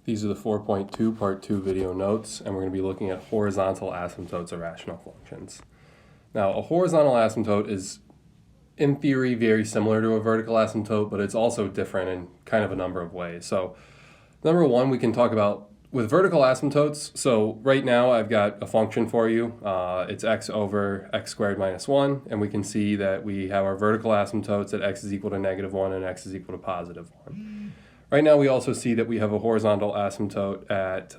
These are the 4.2 part 2 video notes, and we're going to be looking at horizontal asymptotes of rational functions. Now, a horizontal asymptote is, in theory, very similar to a vertical asymptote, but it's also different in kind of a number of ways. So, number one, we can talk about with vertical asymptotes. So right now I've got a function for you. It's x over x squared minus 1, and we can see that we have our vertical asymptotes at x is equal to -1 and x is equal to +1. Right now we also see that we have a horizontal asymptote at,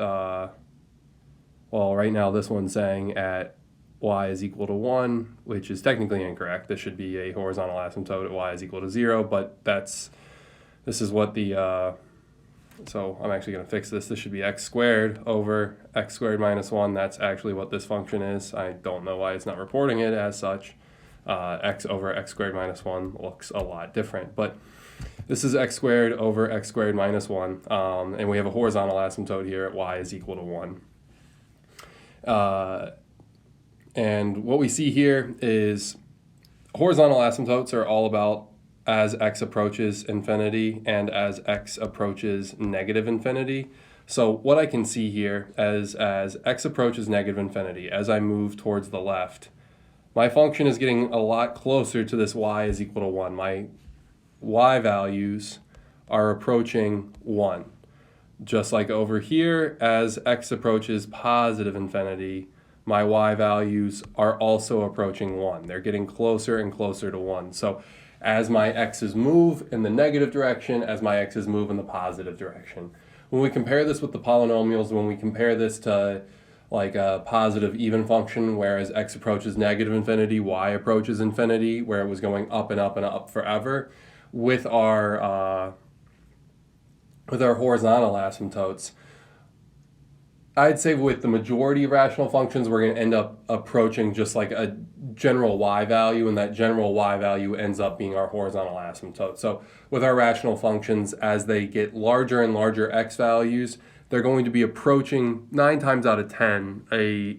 right now this one's saying at y is equal to 1, which is technically incorrect. This should be a horizontal asymptote at y is equal to 0, but this is what the, so I'm actually going to fix this. This should be x squared over x squared minus 1. That's actually what this function is. I don't know why it's not reporting it as such. X over x squared minus 1 looks a lot different, but this is x squared over x squared minus 1, and we have a horizontal asymptote here at y is equal to 1. And what we see here is horizontal asymptotes are all about as x approaches infinity and as x approaches negative infinity. So what I can see here as x approaches negative infinity, as I move towards the left, my function is getting a lot closer to this y is equal to 1. My y values are approaching 1. Just like over here, as x approaches positive infinity, my y values are also approaching 1. They're getting closer and closer to 1. So as my x's move in the negative direction, as my x's move in the positive direction. When we compare this with the polynomials, when we compare this to like a positive even function, whereas x approaches negative infinity, y approaches infinity, where it was going up and up and up forever, with our horizontal asymptotes, I'd say with the majority of rational functions, we're going to end up approaching just like a general y value, and that general y value ends up being our horizontal asymptote. So with our rational functions, as they get larger and larger x values, they're going to be approaching 9 times out of 10 a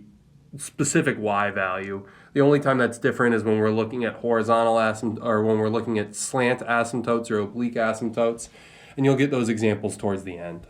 specific y value. The only time that's different is when we're looking at horizontal asymptotes, or when we're looking at slant asymptotes or oblique asymptotes, and you'll get those examples towards the end.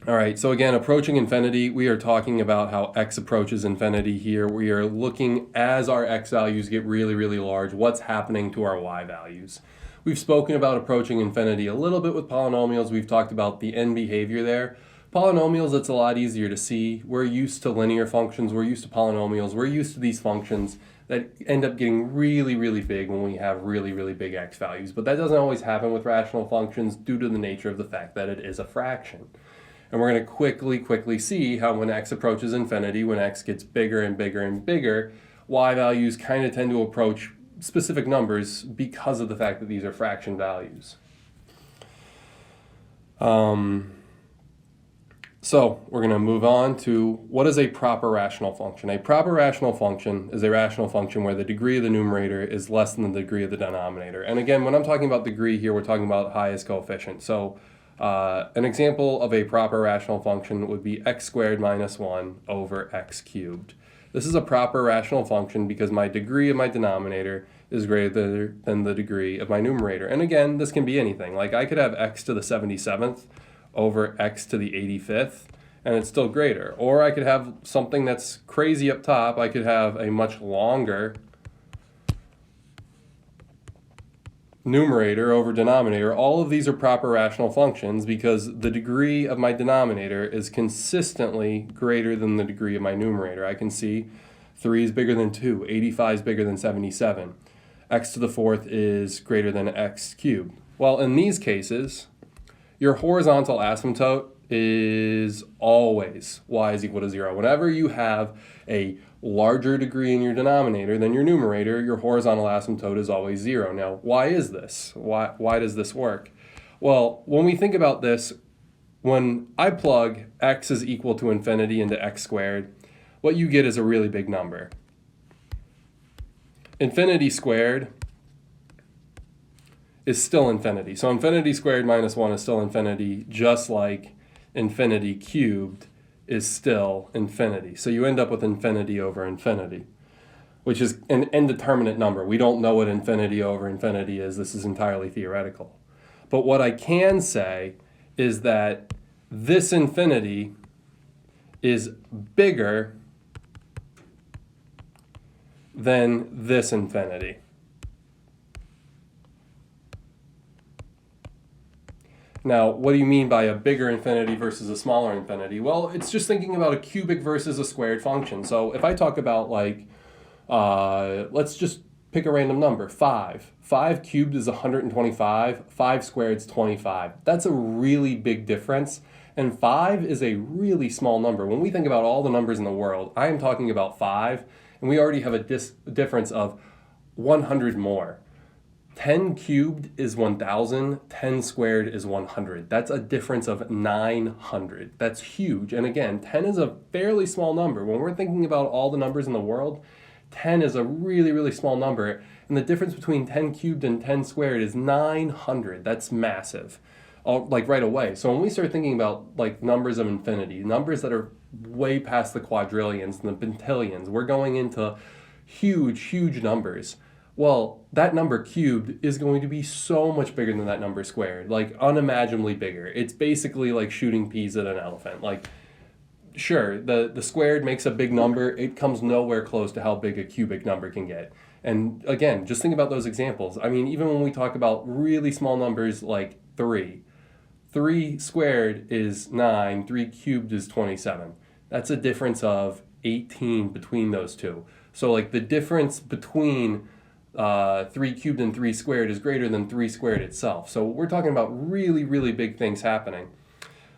All right, so again, approaching infinity, we are talking about how x approaches infinity here. We are looking as our x values get really, really large, what's happening to our y values. We've spoken about approaching infinity a little bit with polynomials. We've talked about the end behavior there. Polynomials, it's a lot easier to see. We're used to linear functions. We're used to polynomials. We're used to these functions that end up getting really, really big when we have really, really big x values. But that doesn't always happen with rational functions due to the nature of the fact that it is a fraction. And we're going to quickly see how when x approaches infinity, when x gets bigger and bigger and bigger, y values kind of tend to approach specific numbers because of the fact that these are fraction values. So we're going to move on to what is a proper rational function. A proper rational function is a rational function where the degree of the numerator is less than the degree of the denominator. And again, when I'm talking about degree here, we're talking about highest coefficient. So an example of a proper rational function would be x squared minus 1 over x cubed. This is a proper rational function because my degree of my denominator is greater than the degree of my numerator. And again, this can be anything. Like I could have x to the 77th over x to the 85th, and it's still greater. Or I could have something that's crazy up top. I could have a much longer numerator over denominator. All of these are proper rational functions because the degree of my denominator is consistently greater than the degree of my numerator. I can see 3 is bigger than 2, 85 is bigger than 77, x to the 4th is greater than x cubed. Well, in these cases, your horizontal asymptote is always y is equal to 0. Whenever you have a larger degree in your denominator than your numerator, your horizontal asymptote is always 0. Now, why is this? Why does this work? Well, when we think about this, when I plug x is equal to infinity into x squared, what you get is a really big number. Infinity squared is still infinity. So infinity squared minus 1 is still infinity, just like infinity cubed is still infinity. So you end up with infinity over infinity, which is an indeterminate number. We don't know what infinity over infinity is. This is entirely theoretical. But what I can say is that this infinity is bigger than this infinity. Now, what do you mean by a bigger infinity versus a smaller infinity? Well, it's just thinking about a cubic versus a squared function. So if I talk about let's just pick a random number, 5. 5 cubed is 125, 5 squared is 25. That's a really big difference, and 5 is a really small number. When we think about all the numbers in the world, I am talking about 5, and we already have a difference of 100 more. 10 cubed is 1,000, 10 squared is 100. That's a difference of 900. That's huge. And again, 10 is a fairly small number. When we're thinking about all the numbers in the world, 10 is a really, really small number. And the difference between 10 cubed and 10 squared is 900. That's massive, right away. So when we start thinking about numbers of infinity, numbers that are way past the quadrillions and the pentillions, we're going into huge, huge numbers. Well, that number cubed is going to be so much bigger than that number squared, unimaginably bigger. It's basically like shooting peas at an elephant. Sure, the squared makes a big number. It comes nowhere close to how big a cubic number can get. And again, just think about those examples. I mean, even when we talk about really small numbers like 3, 3 squared is 9, 3 cubed is 27. That's a difference of 18 between those two. So the difference between 3 cubed and 3 squared is greater than 3 squared itself. So we're talking about really, really big things happening.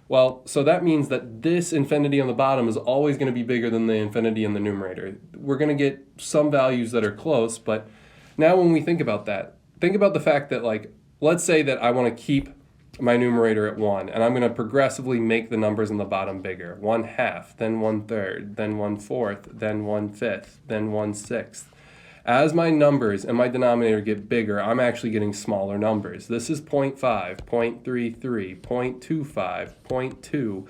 Well, so that means that this infinity on the bottom is always going to be bigger than the infinity in the numerator. We're going to get some values that are close, but now when we think about that, think about the fact that let's say that I want to keep my numerator at 1, and I'm going to progressively make the numbers on the bottom bigger. 1/2, then 1/3, then 1/4, then 1/5, then 1/6. As my numbers and my denominator get bigger, I'm actually getting smaller numbers. This is 0.5, 0.33, 0.25, 0.2.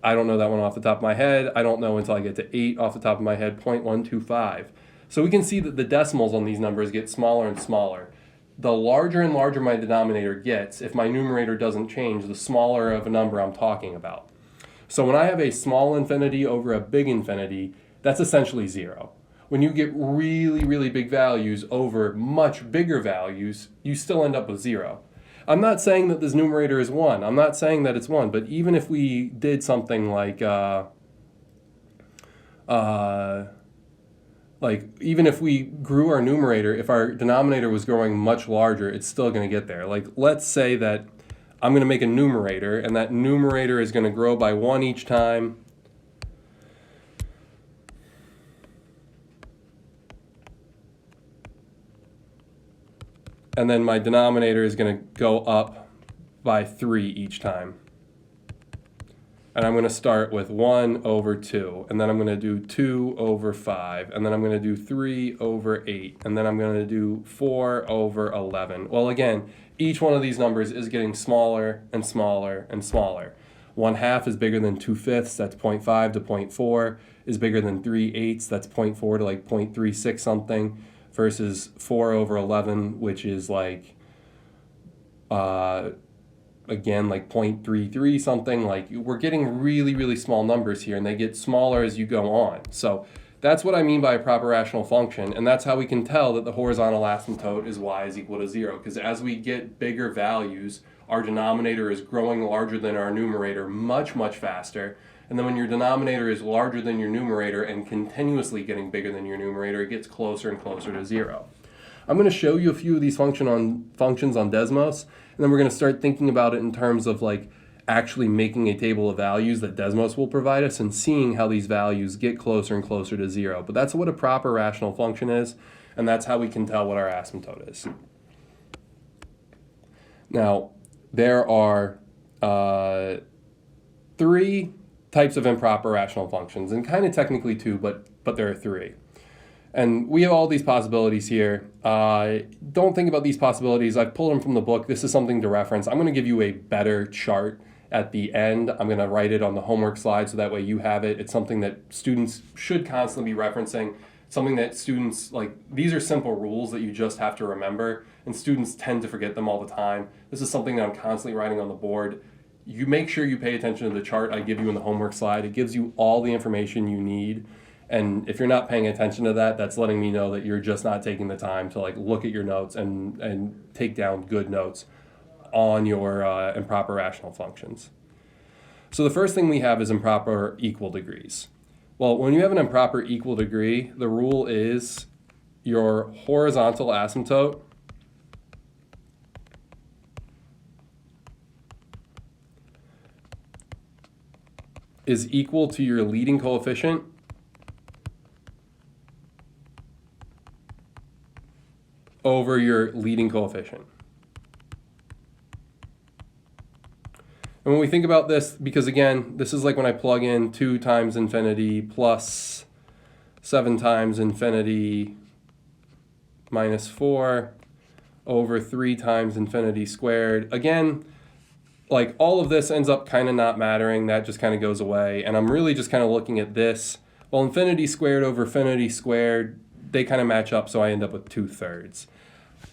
I don't know that one off the top of my head. I don't know until I get to 8 off the top of my head, 0.125. So we can see that the decimals on these numbers get smaller and smaller. The larger and larger my denominator gets, if my numerator doesn't change, the smaller of a number I'm talking about. So when I have a small infinity over a big infinity, that's essentially 0. When you get really, really big values over much bigger values, you still end up with 0. I'm not saying that this numerator is 1. I'm not saying that it's 1, but even if we did something even if we grew our numerator, if our denominator was growing much larger, it's still going to get there. Let's say that I'm going to make a numerator, and that numerator is going to grow by 1 each time. And then my denominator is going to go up by 3 each time. And I'm going to start with 1 over 2, and then I'm going to do 2 over 5, and then I'm going to do 3 over 8, and then I'm going to do 4 over 11. Well, again, each one of these numbers is getting smaller and smaller and smaller. 1/2 is bigger than 2/5, that's 0.5 to 0.4, is bigger than 3/8, that's 0.4 to 0.36 something, versus 4 over 11, which is again, 0.33 something. We're getting really, really small numbers here, and they get smaller as you go on. So that's what I mean by a proper rational function, and that's how we can tell that the horizontal asymptote is y is equal to 0, because as we get bigger values, our denominator is growing larger than our numerator much, much faster. And then when your denominator is larger than your numerator and continuously getting bigger than your numerator, it gets closer and closer to 0. I'm going to show you a few of these functions on Desmos, and then we're going to start thinking about it in terms of actually making a table of values that Desmos will provide us and seeing how these values get closer and closer to 0. But that's what a proper rational function is, and that's how we can tell what our asymptote is. Now, there are 3 types of improper rational functions, and kind of technically 2, but there are 3. And we have all these possibilities here. Don't think about these possibilities. I've pulled them from the book. This is something to reference. I'm going to give you a better chart at the end. I'm going to write it on the homework slide so that way you have it. It's something that students should constantly be referencing. Something that students, these are simple rules that you just have to remember, and students tend to forget them all the time. This is something that I'm constantly writing on the board. you make sure you pay attention to the chart I give you in the homework slide. It gives you all the information you need. And if you're not paying attention to that, that's letting me know that you're just not taking the time to like look at your notes and take down good notes on your improper rational functions. So the first thing we have is improper equal degrees. Well, when you have an improper equal degree, the rule is your horizontal asymptote is equal to your leading coefficient over your leading coefficient. And when we think about this, because again, this is like when I plug in 2 times infinity plus 7 times infinity minus 4 over 3 times infinity squared. Again, like all of this ends up kind of not mattering. That just kind of goes away. And I'm really just kind of looking at this. Well, infinity squared over infinity squared, they kind of match up, so I end up with 2/3.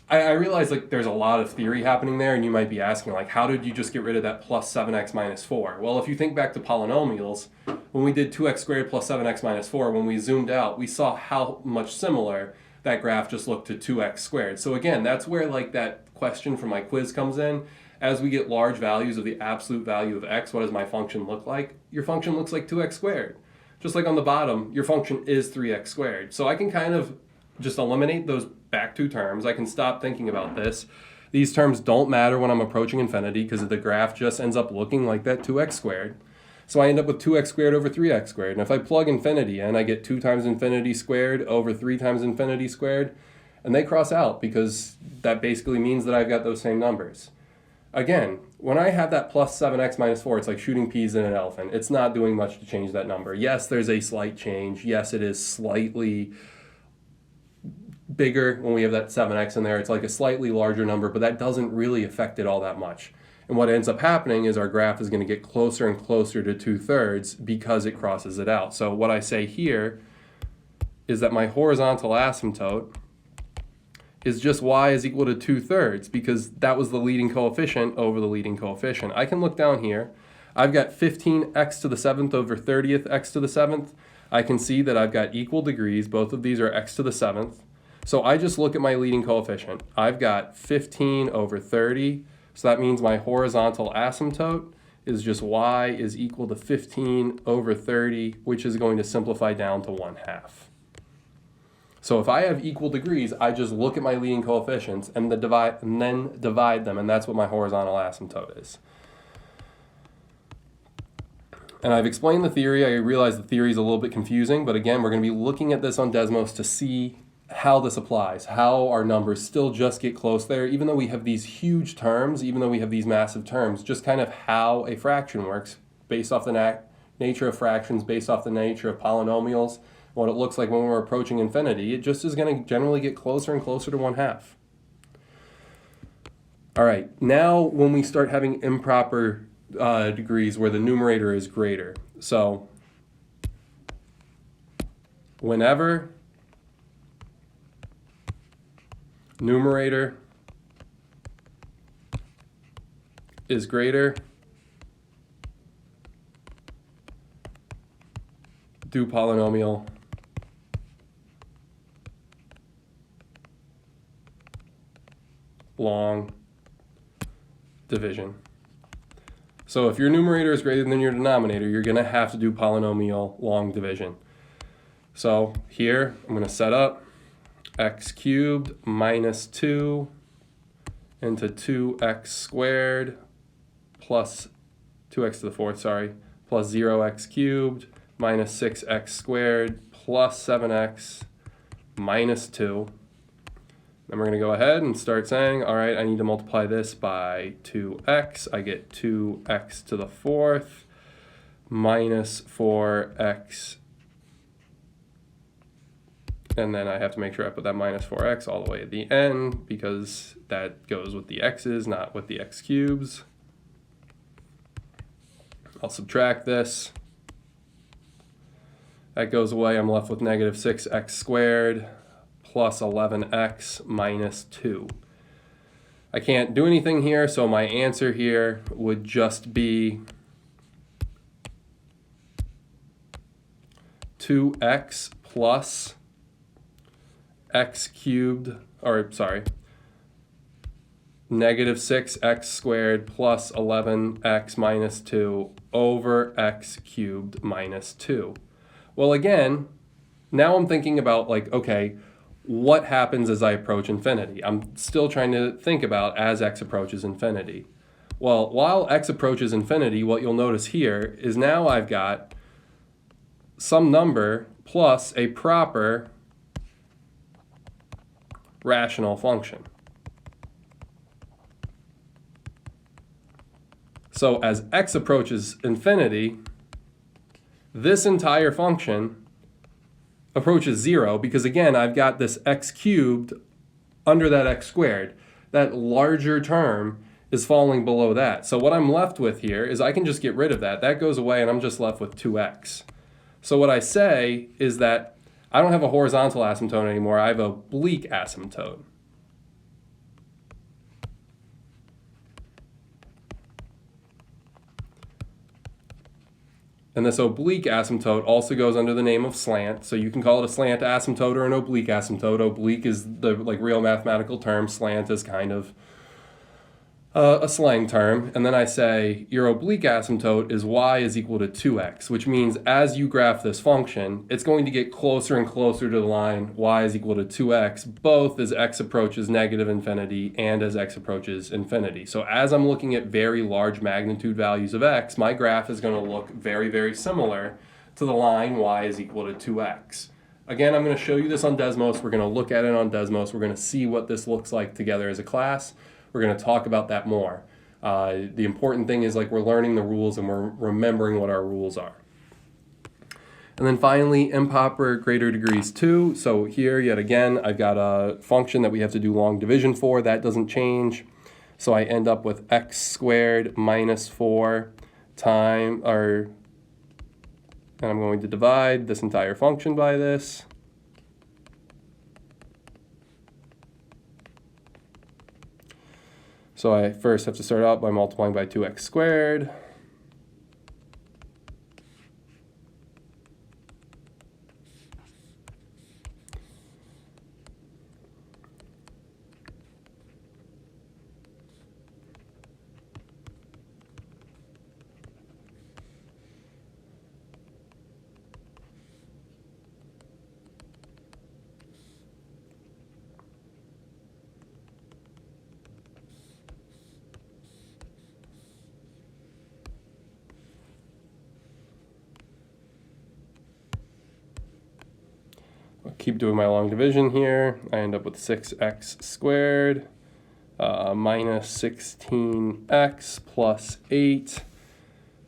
I realize like there's a lot of theory happening there, and you might be asking like, how did you just get rid of that plus 7x minus 4? Well, if you think back to polynomials, when we did 2x squared plus 7x minus 4, when we zoomed out, we saw how much similar that graph just looked to 2x squared. So again, that's where like that question from my quiz comes in. As we get large values of the absolute value of x, what does my function look like? Your function looks like 2x squared. Just like on the bottom, your function is 3x squared. So I can kind of just eliminate those back 2 terms. I can stop thinking about this. These terms don't matter when I'm approaching infinity because the graph just ends up looking like that 2x squared. So I end up with 2x squared over 3x squared. And if I plug infinity in, I get 2 times infinity squared over 3 times infinity squared. And they cross out because that basically means that I've got those same numbers. Again, when I have that plus 7x minus 4, it's like shooting peas in an elephant. It's not doing much to change that number. Yes, there's a slight change. Yes, it is slightly bigger when we have that 7x in there. It's like a slightly larger number, but that doesn't really affect it all that much. And what ends up happening is our graph is going to get closer and closer to 2/3 because it crosses it out. So what I say here is that my horizontal asymptote is just y is equal to 2/3 because that was the leading coefficient over the leading coefficient. I can look down here. I've got 15x to the 7th over 30th x to the 7th. I can see that I've got equal degrees. Both of these are x to the 7th. So I just look at my leading coefficient. I've got 15 over 30. So that means my horizontal asymptote is just y is equal to 15 over 30, which is going to simplify down to 1/2. So if I have equal degrees, I just look at my leading coefficients and then divide them, and that's what my horizontal asymptote is. And I've explained the theory. I realize the theory is a little bit confusing, but again, we're going to be looking at this on Desmos to see how this applies, how our numbers still just get close there, even though we have these huge terms, even though we have these massive terms, just kind of how a fraction works based off the nature of fractions, based off the nature of polynomials, what it looks like when we're approaching infinity. It just is going to generally get closer and closer to 1/2. All right, now when we start having improper degrees where the numerator is greater. So whenever numerator is greater, do polynomial long division. So if your numerator is greater than your denominator, you're going to have to do polynomial long division. So here I'm going to set up x cubed minus 2 into 2x squared plus 2x to the 4th, plus 0x cubed minus 6x squared plus 7x minus 2. Then we're going to go ahead and start saying, all right, I need to multiply this by 2x. I get 2x to the 4th minus 4x. And then I have to make sure I put that minus 4x all the way at the end because that goes with the x's, not with the x cubes. I'll subtract this. That goes away. I'm left with negative 6x squared plus 11x minus 2. I can't do anything here, so my answer here would just be 2x plus x cubed, or sorry, negative 6x squared plus 11x minus 2 over x cubed minus 2. Well, again, now I'm thinking about like, okay, what happens as I approach infinity? I'm still trying to think about as x approaches infinity. Well, while x approaches infinity, what you'll notice here is now I've got some number plus a proper rational function. So as x approaches infinity, this entire function approaches 0 because, again, I've got this x cubed under that x squared. That larger term is falling below that. So what I'm left with here is I can just get rid of that. That goes away and I'm just left with 2x. So what I say is that I don't have a horizontal asymptote anymore. I have an oblique asymptote. And this oblique asymptote also goes under the name of slant. So you can call it a slant asymptote or an oblique asymptote. Oblique is the real mathematical term. Slant is kind of a slang term. And then I say your oblique asymptote is y is equal to 2x, which means as you graph this function, it's going to get closer and closer to the line y is equal to 2x, both as x approaches negative infinity and as x approaches infinity. So as I'm looking at very large magnitude values of x, my graph is going to look very, very similar to the line y is equal to 2x. Again, I'm going to show you this on Desmos. We're going to look at it on Desmos. We're going to see what this looks like together as a class. We're going to talk about that more. The important thing is like we're learning the rules and we're remembering what our rules are. And then finally, improper greater degrees 2. So here, yet again, I've got a function that we have to do long division for. That doesn't change. So I end up with x squared minus 4 and I'm going to divide this entire function by this. So I first have to start out by multiplying by 2x squared. Keep doing my long division here. I end up with 6x squared minus 16x plus 8.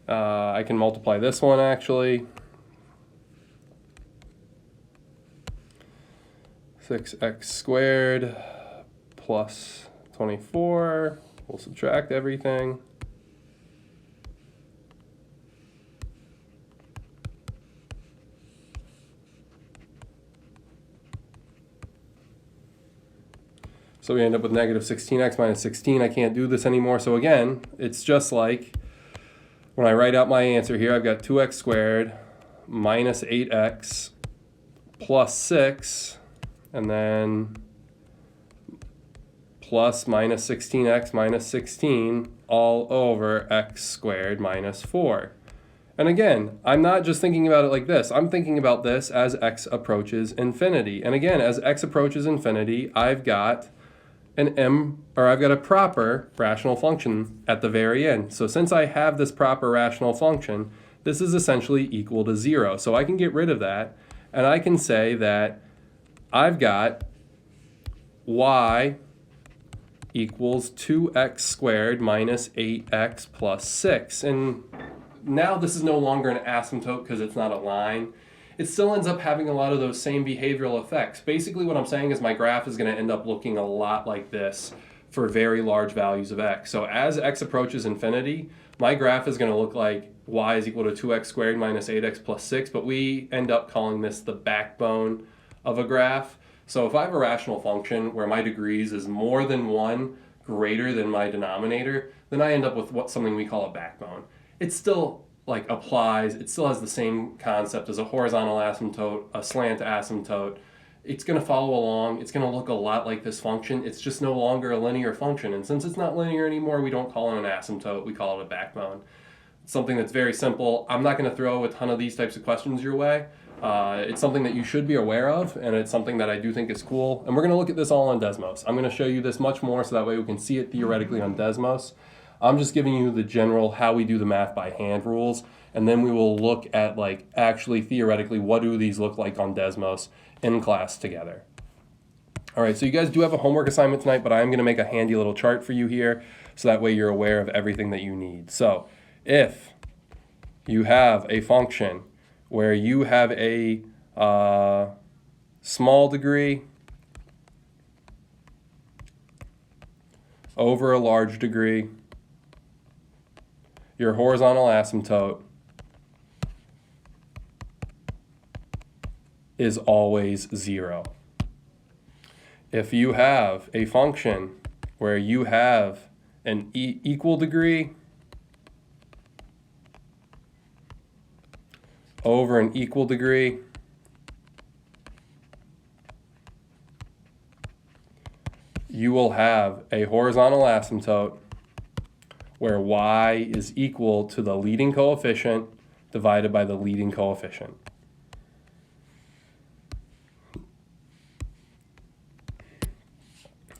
I can multiply this one actually. 6x squared plus 24. We'll subtract everything. So we end up with negative 16x minus 16. I can't do this anymore. So again, it's just like when I write out my answer here, I've got 2x squared minus 8x plus 6, and then plus minus 16x minus 16 all over x squared minus 4. And again, I'm not just thinking about it like this. I'm thinking about this as x approaches infinity. And again, as x approaches infinity, I've got I've got a proper rational function at the very end. So since I have this proper rational function, this is essentially equal to 0. So I can get rid of that, and I can say that I've got y equals 2x squared minus 8x plus 6. And now this is no longer an asymptote because it's not a line. It still ends up having a lot of those same behavioral effects. Basically what I'm saying is my graph is going to end up looking a lot like this for very large values of x. So as x approaches infinity, my graph is going to look like y is equal to 2x squared minus 8x plus 6, but we end up calling this the backbone of a graph. So if I have a rational function where my degrees is more than 1 greater than my denominator, then I end up with something we call a backbone. It still like applies, it still has the same concept as a horizontal asymptote, a slant asymptote. It's going to follow along. It's going to look a lot like this function. It's just no longer a linear function. And since it's not linear anymore, we don't call it an asymptote. We call it a backbone. It's something that's very simple. I'm not going to throw a ton of these types of questions your way. It's something that you should be aware of, and it's something that I do think is cool. And we're going to look at this all on Desmos. I'm going to show you this much more so that way we can see it theoretically on Desmos. I'm just giving you the general how we do the math by hand rules, and then we will look at like actually theoretically what do these look like on Desmos in class together. All right, so you guys do have a homework assignment tonight, but I am going to make a handy little chart for you here so that way you're aware of everything that you need. So if you have a function where you have a small degree over a large degree, your horizontal asymptote is always 0. If you have a function where you have an equal degree over an equal degree, you will have a horizontal asymptote where y is equal to the leading coefficient divided by the leading coefficient.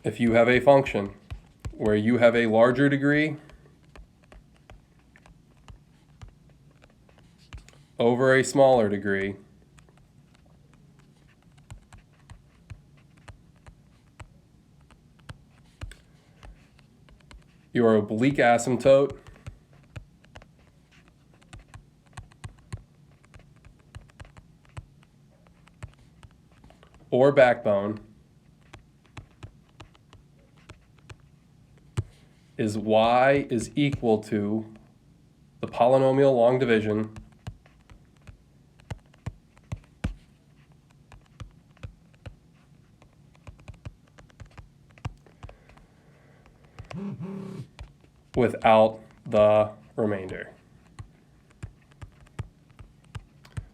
If you have a function where you have a larger degree over a smaller degree, your oblique asymptote or backbone is y is equal to the polynomial long division without the remainder.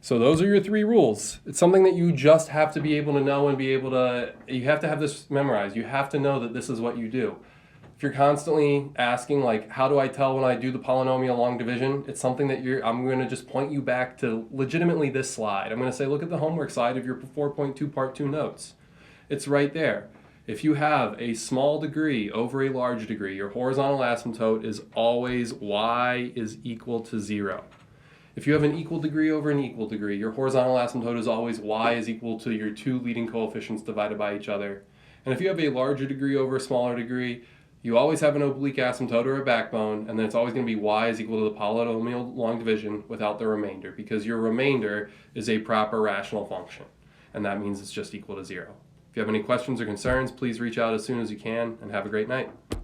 So those are your 3 rules. It's something that you just have to be able to know and be able to, you have to have this memorized. You have to know that this is what you do. If you're constantly asking like, how do I tell when I do the polynomial long division? It's something that I'm going to just point you back to legitimately this slide. I'm going to say, look at the homework side of your 4.2 part 2 notes. It's right there. If you have a small degree over a large degree, your horizontal asymptote is always y is equal to 0. If you have an equal degree over an equal degree, your horizontal asymptote is always y is equal to your 2 leading coefficients divided by each other. And if you have a larger degree over a smaller degree, you always have an oblique asymptote or a backbone, and then it's always going to be y is equal to the polynomial long division without the remainder, because your remainder is a proper rational function, and that means it's just equal to 0. If you have any questions or concerns, please reach out as soon as you can, and have a great night.